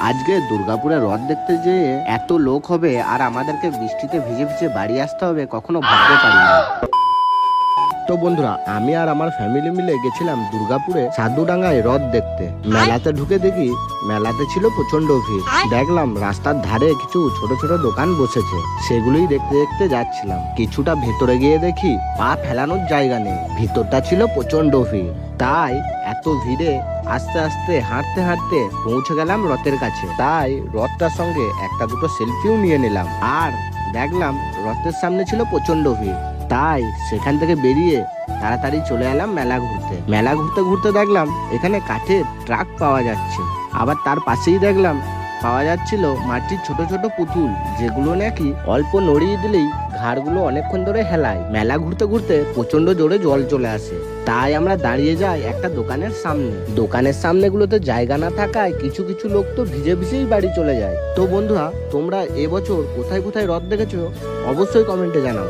আজকে দুর্গাপুরে রথ দেখতে যেয়ে এত লোক হবে আর আমাদেরকে বৃষ্টিতে ভিজে ভিজে বাড়ি আসতে হবে কখনো ভাবতে পারি না। তো বন্ধুরা, আমি আর আমার ফ্যামিলি মিলে গেছিলাম দুর্গাপুরে সাধুডাঙ্গায় রথ দেখতে। মেলাতে ঢুকে দেখি মেলাতে ছিল প্রচন্ড ভিড়। দেখলাম রাস্তার ধারে কিছু ছোট ছোট দোকান বসেছে, সেগুলোই দেখতে দেখতে যাচ্ছিলাম। কিছুটা ভেতরে গিয়ে দেখি পা ফেলানোর জায়গা নেই, ভিতরটা ছিল প্রচন্ড ভিড়। তাই এত ভিড়ে আস্তে আস্তে হাঁটতে হাঁটতে পৌঁছে গেলাম রথের কাছে। তাই রথটার সঙ্গে একটা দুটো সেলফিও নিয়ে নিলাম। আর দেখলাম রথের সামনে ছিল প্রচন্ড ভিড়, তাই সেখান থেকে বেরিয়ে তাড়াতাড়ি চলে এলাম মেলা ঘুরতে। মেলা ঘুরতে ঘুরতে দেখলাম এখানে কাঠের ট্রাক পাওয়া যাচ্ছে, আবার তার পাশেই দেখলাম পাওয়া যাচ্ছিল মাটির ছোট ছোট পুতুল, যেগুলো নাকি অল্প নড়িয়ে দিলেই ঘাড়গুলো অনেকক্ষণ ধরে হেলায়। মেলা ঘুরতে ঘুরতে প্রচন্ড জোরে জল চলে আসে, তাই আমরা দাঁড়িয়ে যাই একটা দোকানের সামনে। দোকানের সামনেগুলোতে জায়গা না থাকায় কিছু কিছু লোক তো ভিজে ভিজেই বাড়ি চলে যায়। তো বন্ধুরা, তোমরা এবছর কোথায় কোথায় রথ দেখেছো অবশ্যই কমেন্টে জানাও।